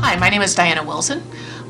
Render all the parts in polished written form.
Hi, my name is Diana Wilson.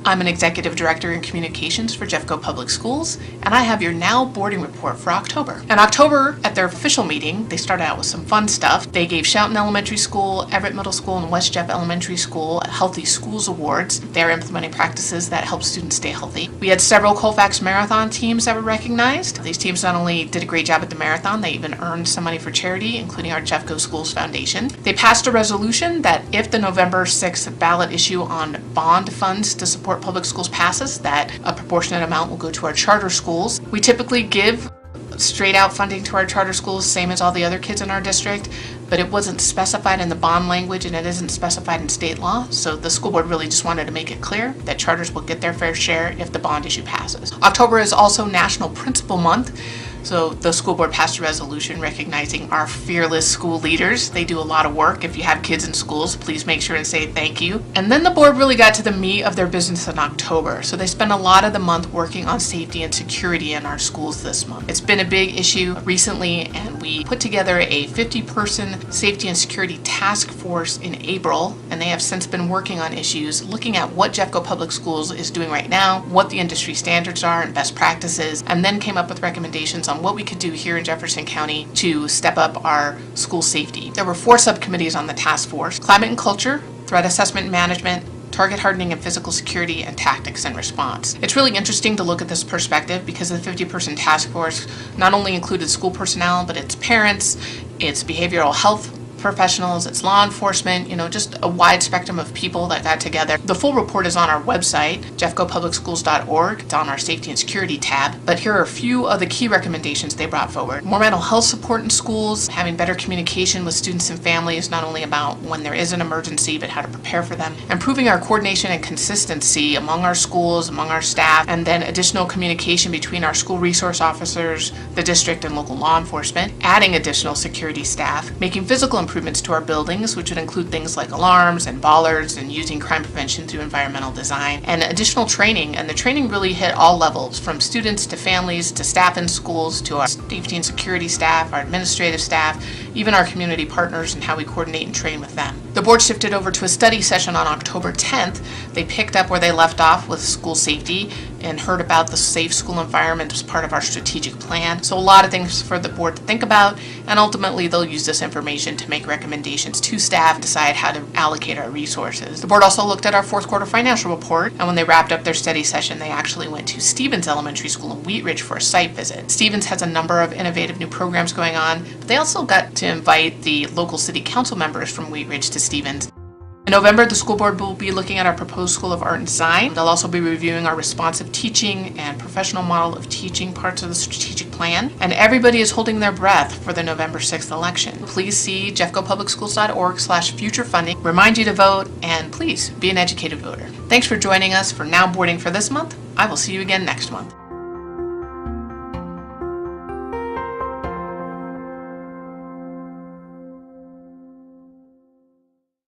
I'm an Executive Director in Communications for Jeffco Public Schools, and I have your now boarding report for October. In October, at their official meeting, they started out with some fun stuff. They gave Shouten Elementary School, Everett Middle School, and West Jeff Elementary School Healthy Schools Awards. They're implementing practices that help students stay healthy. We had several Colfax Marathon teams that were recognized. These teams not only did a great job at the marathon, they even earned some money for charity, including our Jeffco Schools Foundation. They passed a resolution that if the November 6th ballot issue on bond funds to support public schools passes, that a proportionate amount will go to our charter schools. We typically give straight out funding to our charter schools, same as all the other kids in our district, but it wasn't specified in the bond language and it isn't specified in state law, so the school board really just wanted to make it clear that charters will get their fair share if the bond issue passes. October is also National Principal Month, so the school board passed a resolution recognizing our fearless school leaders. They do a lot of work. If you have kids in schools, please make sure to say thank you. And then the board really got to the meat of their business in October. So they spent a lot of the month working on safety and security in our schools this month. It's been a big issue recently, and we put together a 50-person safety and security task force in April, and they have since been working on issues, looking at what Jeffco Public Schools is doing right now, what the industry standards are and best practices, and then came up with recommendations on what we could do here in Jefferson County to step up our school safety. There were 4 subcommittees on the task force: climate and culture, threat assessment and management, target hardening and physical security, and tactics and response. It's really interesting to look at this perspective because the 50-person task force not only included school personnel, but it's parents, it's behavioral health professionals, it's law enforcement, just a wide spectrum of people that got together. The full report is on our website, jeffcopublicschools.org. It's on our safety and security tab, but here are a few of the key recommendations they brought forward. More mental health support in schools, having better communication with students and families, not only about when there is an emergency, but how to prepare for them. Improving our coordination and consistency among our schools, among our staff, and then additional communication between our school resource officers, the district, and local law enforcement. Adding additional security staff. Making physical improvements to our buildings, which would include things like alarms and bollards and using crime prevention through environmental design, and additional training. And the training really hit all levels, from students to families to staff in schools to our safety and security staff, our administrative staff, even our community partners, and how we coordinate and train with them. The board shifted over to a study session on October 10th. They picked up where they left off with school safety and heard about the safe school environment as part of our strategic plan. So a lot of things for the board to think about, and ultimately they'll use this information to make recommendations to staff and decide how to allocate our resources. The board also looked at our fourth quarter financial report, and when they wrapped up their study session, they actually went to Stevens Elementary School in Wheat Ridge for a site visit. Stevens has a number of innovative new programs going on, but they also got to invite the local city council members from Wheat Ridge to Stevens. In November, the school board will be looking at our proposed School of Art and Design. They'll also be reviewing our responsive teaching and professional model of teaching parts of the strategic plan. And everybody is holding their breath for the November 6th election. Please see jeffcopublicschools.org/future funding. Remind you to vote, and please be an educated voter. Thanks for joining us for Now Boarding for this month. I will see you again next month.